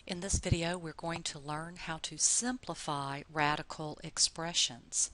In this video, we're going to learn how to simplify radical expressions.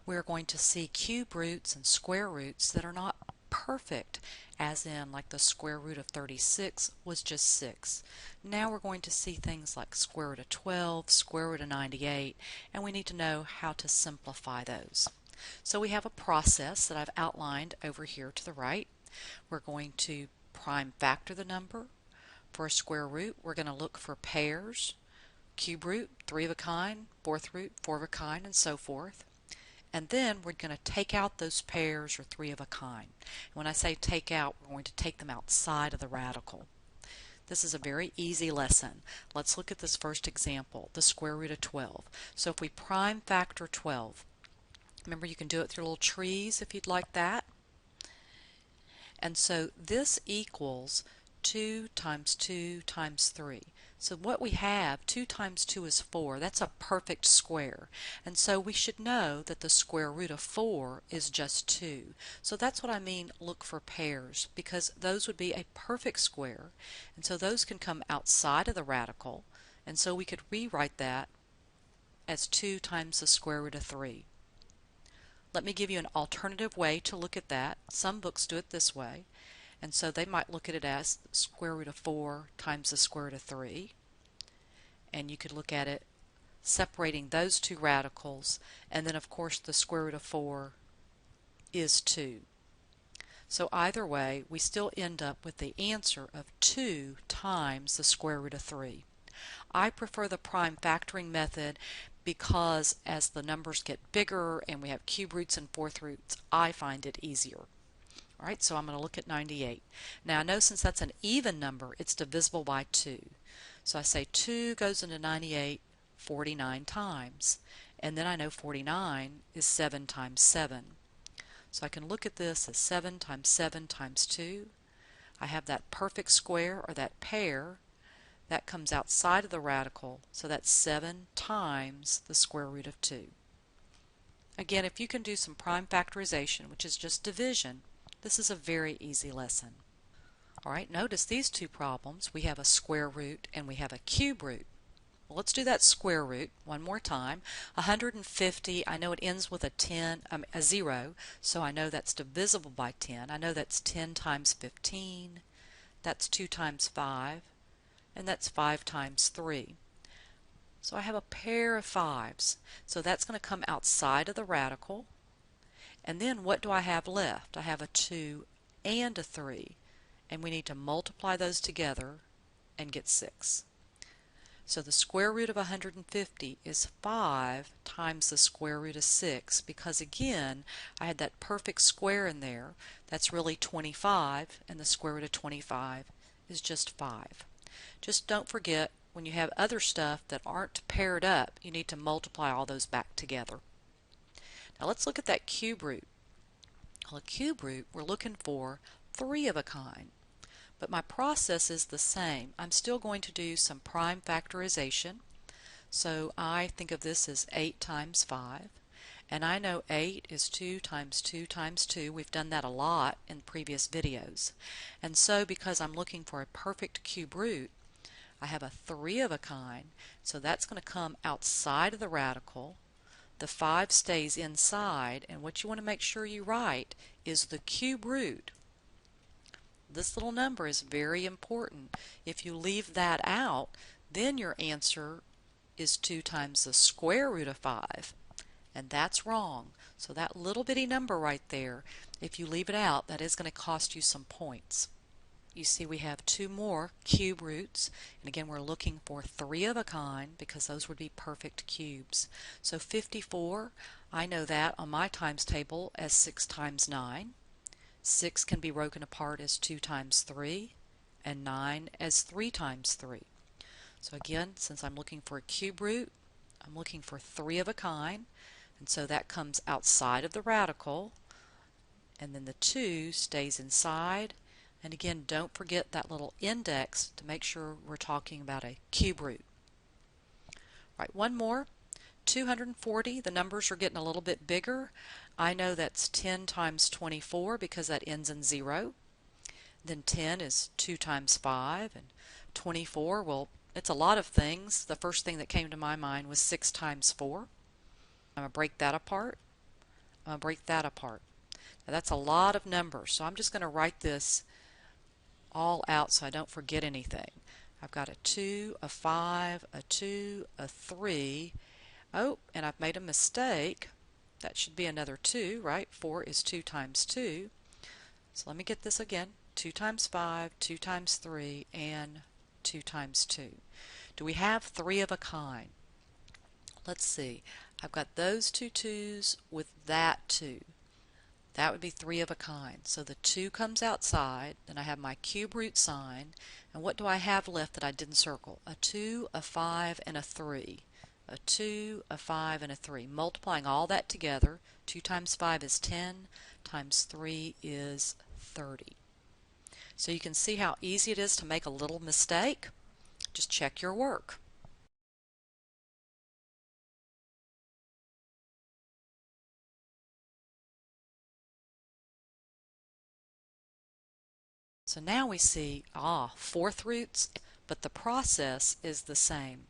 We're going to see cube roots and square roots that are not perfect, as in like the square root of 36 was just 6. Now we're going to see things like square root of 12, square root of 98, and we need to know how to simplify those. So we have a process that I've outlined over here to the right. We're going to prime factor the number. For a square root, we're going to look for pairs, cube root, 3 of a kind, fourth root, 4 of a kind, and so forth. And then we're going to take out those pairs or 3 of a kind. When I say take out, we're going to take them outside of the radical. This is a very easy lesson. Let's look at this first example, the square root of 12. So if we prime factor 12, remember you can do it through little trees if you'd like that. And so this equals 2 times 2 times 3. So what we have, 2 times 2 is 4. That's a perfect square. And so we should know that the square root of 4 is just 2. So that's what I mean look for pairs, because those would be a perfect square. And so those can come outside of the radical. And so we could rewrite that as 2 times the square root of 3. Let me give you an alternative way to look at that. Some books do it this way. And so they might look at it as the square root of 4 times the square root of 3. And you could look at it separating those two radicals, and then of course the square root of 4 is 2. So either way, we still end up with the answer of 2 times the square root of 3. I prefer the prime factoring method because as the numbers get bigger and we have cube roots and fourth roots, I find it easier. Alright, so I'm going to look at 98. Now I know since that's an even number, it's divisible by 2. So I say 2 goes into 98 49 times. And then I know 49 is 7 times 7. So I can look at this as 7 times 7 times 2. I have that perfect square, or that pair, that comes outside of the radical, so that's 7 times the square root of 2. Again, if you can do some prime factorization, which is just division, this is a very easy lesson. Alright, notice these two problems. We have a square root and we have a cube root. Well, let's do that square root one more time. 150, I know it ends with a 0, so I know that's divisible by 10. I know that's 10 times 15, that's 2 times 5, and that's 5 times 3. So I have a pair of 5s. So that's going to come outside of the radical. And then what do I have left? I have a 2 and a 3. And we need to multiply those together and get 6. So the square root of 150 is 5 times the square root of 6, because again, I had that perfect square in there. That's really 25, and the square root of 25 is just 5. Just don't forget, when you have other stuff that aren't paired up, you need to multiply all those back together. Now let's look at that cube root. Well, a cube root, we're looking for 3 of a kind. But my process is the same. I'm still going to do some prime factorization. So I think of this as 8 times 5. And I know 8 is 2 times 2 times 2. We've done that a lot in previous videos. And so because I'm looking for a perfect cube root, I have a 3 of a kind. So that's going to come outside of the radical. The 5 stays inside, and what you want to make sure you write is the cube root. This little number is very important. If you leave that out, then your answer is 2 times the square root of 5. And that's wrong. So that little bitty number right there, if you leave it out, that is going to cost you some points. You see we have 2 more cube roots, and again we're looking for 3 of a kind because those would be perfect cubes. So 54, I know that on my times table as 6 times 9. 6 can be broken apart as 2 times 3, and 9 as 3 times 3. So again, since I'm looking for a cube root, I'm looking for 3 of a kind, and so that comes outside of the radical, and then the 2 stays inside. And again, don't forget that little index to make sure we're talking about a cube root. Right, one more. 240, the numbers are getting a little bit bigger. I know that's 10 times 24 because that ends in 0. Then 10 is 2 times 5, and 24, well, It's a lot of things. The first thing that came to my mind was 6 times 4. I'm going to break that apart. I'm going to break that apart. Now that's a lot of numbers, so I'm just going to write this all out so I don't forget anything. I've got a 2, a 5, a 2, a 3. Oh, and I've made a mistake. That should be another 2, right? 4 is 2 times 2. So let me get this again. 2 times 5, 2 times 3, and 2 times 2. Do we have 3 of a kind? Let's see. I've got those two 2's with that 2. That would be 3 of a kind. So the 2 comes outside, then I have my cube root sign, and what do I have left that I didn't circle? A 2, a 5, and a 3. A 2, a 5, and a 3. Multiplying all that together, 2 times 5 is 10, times 3 is 30. So you can see how easy it is to make a little mistake. Just check your work. So now we see, fourth roots, but the process is the same,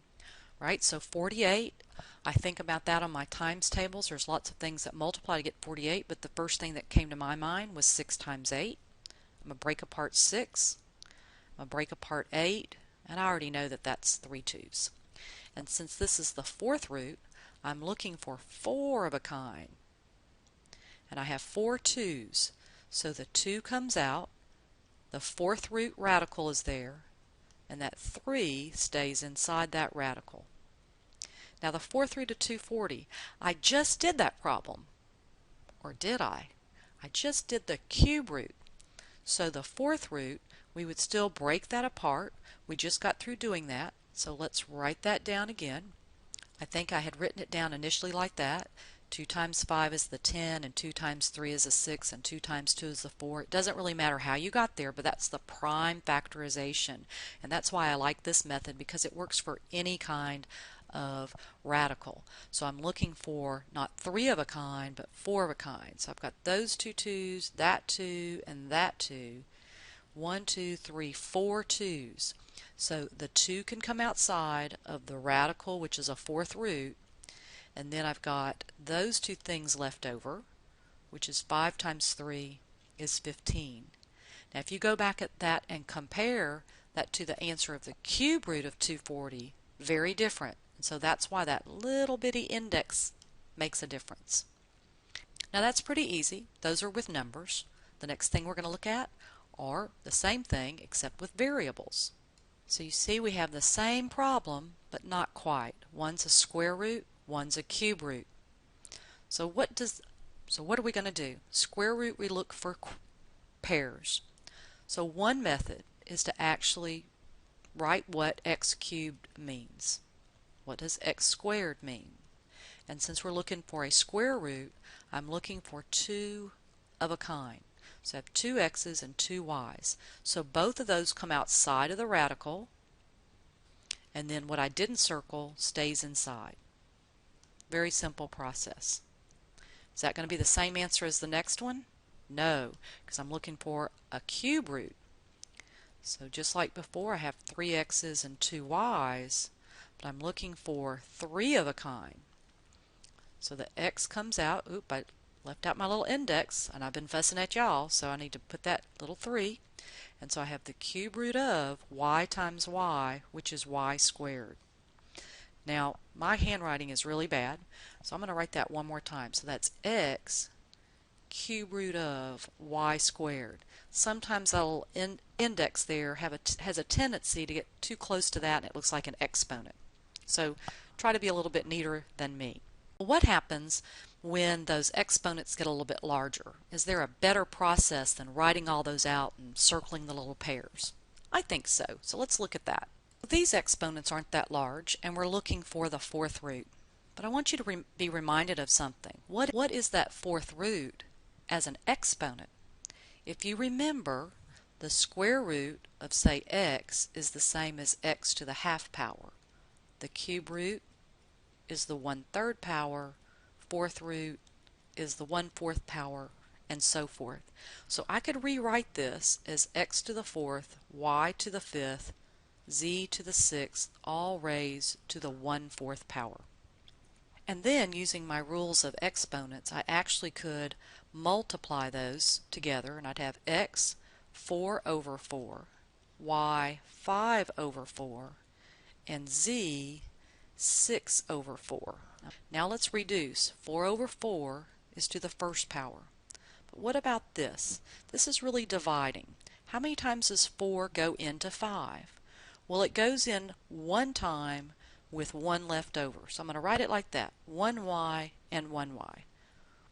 right? So 48, I think about that on my times tables. There's lots of things that multiply to get 48, but the first thing that came to my mind was 6 times 8. I'm going to break apart 6. I'm going to break apart 8, and I already know that that's 3 2's. And since this is the fourth root, I'm looking for 4 of a kind. And I have 4 2's. So the 2 comes out, the fourth root radical is there, and that 3 stays inside that radical. Now the fourth root of 240, I just did that problem. Or did I? I just did the cube root. So the fourth root, we would still break that apart. We just got through doing that. So let's write that down again. I think I had written it down initially like that. 2 times 5 is the 10, and 2 times 3 is the 6, and 2 times 2 is the 4. It doesn't really matter how you got there, but that's the prime factorization. And that's why I like this method, because it works for any kind of radical. So I'm looking for not 3 of a kind, but 4 of a kind. So I've got those two 2's, that 2, and that 2. 1, 2, 3, 4 2's. So the 2 can come outside of the radical, which is a fourth root, and then I've got those two things left over, which is 5 times 3 is 15. Now if you go back at that and compare that to the answer of the cube root of 240, very different. And so that's why that little bitty index makes a difference. Now that's pretty easy. Those are with numbers. The next thing we're going to look at are the same thing except with variables. So you see we have the same problem, but not quite. One's a square root, one's a cube root. So what are we going to do? Square root, we look for pairs. So one method is to actually write what x cubed means. What does x squared mean? And since we're looking for a square root, I'm looking for 2 of a kind. So I have 2 x's and 2 y's. So both of those come outside of the radical, and then what I didn't circle stays inside. Very simple process. Is that going to be the same answer as the next one? No, because I'm looking for a cube root. So just like before, I have 3 x's and 2 y's, but I'm looking for 3 of a kind. So the x comes out. Oop, I left out my little index, and I've been fussing at y'all, so I need to put that little 3. And so I have the cube root of y times y, which is y squared. Now, my handwriting is really bad, so I'm going to write that one more time. So that's x cube root of y squared. Sometimes that little index there has a tendency to get too close to that, and it looks like an exponent. So try to be a little bit neater than me. What happens when those exponents get a little bit larger? Is there a better process than writing all those out and circling the little pairs? I think so. So let's look at that. These exponents aren't that large, and we're looking for the fourth root. But I want you to be reminded of something. What is that fourth root as an exponent? If you remember, the square root of, say, x is the same as x to the half power. The cube root is the 1/3 power, fourth root is the 1/4 power, and so forth. So I could rewrite this as x to the fourth, y to the fifth, z to the 6th, all raised to the 1/4 power. And then, using my rules of exponents, I actually could multiply those together, and I'd have x 4 over 4, y 5 over 4, and z 6 over 4. Now let's reduce. 4 over 4 is to the first power. But what about this? This is really dividing. How many times does 4 go into 5? Well, it goes in one time with 1 left over. So I'm going to write it like that, 1y and 1y.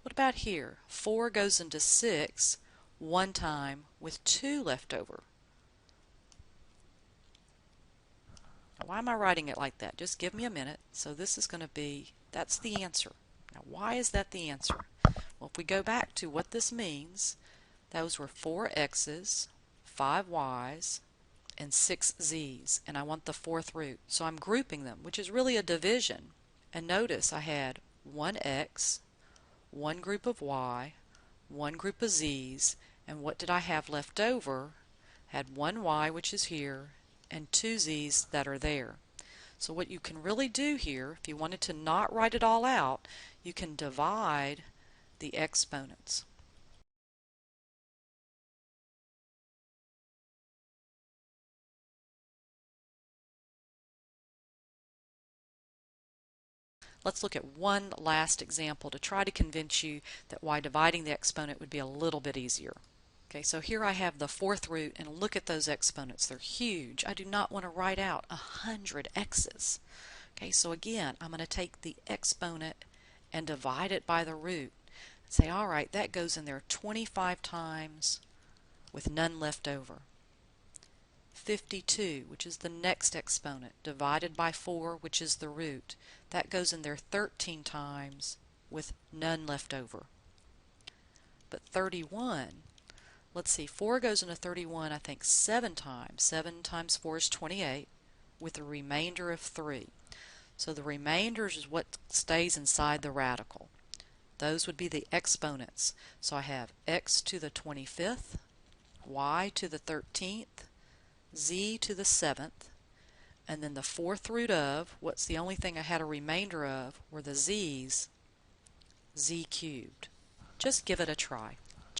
What about here? 4 goes into 6 one time with 2 left over. Now, why am I writing it like that? Just give me a minute. So this is going to be, that's the answer. Now, why is that the answer? Well, if we go back to what this means, those were 4 x's, 5 y's, and 6 z's, and I want the 4th root. So I'm grouping them, which is really a division. And notice I had 1 x, 1 group of y, 1 group of z's, and what did I have left over? I had 1 y, which is here, and 2 z's that are there. So what you can really do here, if you wanted to not write it all out, you can divide the exponents. Let's look at one last example to try to convince you that why dividing the exponent would be a little bit easier. Okay, so here I have the 4th root, and look at those exponents. They're huge. I do not want to write out 100 x's. Okay, so again, I'm going to take the exponent and divide it by the root. And say, all right, that goes in there 25 times with none left over. 52, which is the next exponent, divided by 4, which is the root. That goes in there 13 times with none left over. But 31, let's see, 4 goes into 31, I think, 7 times. 7 times 4 is 28, with a remainder of 3. So the remainder is what stays inside the radical. Those would be the exponents. So I have x to the 25th, y to the 13th, z to the 7th, and then the 4th root of, what's the only thing I had a remainder of, were the z's, z cubed. Just give it a try.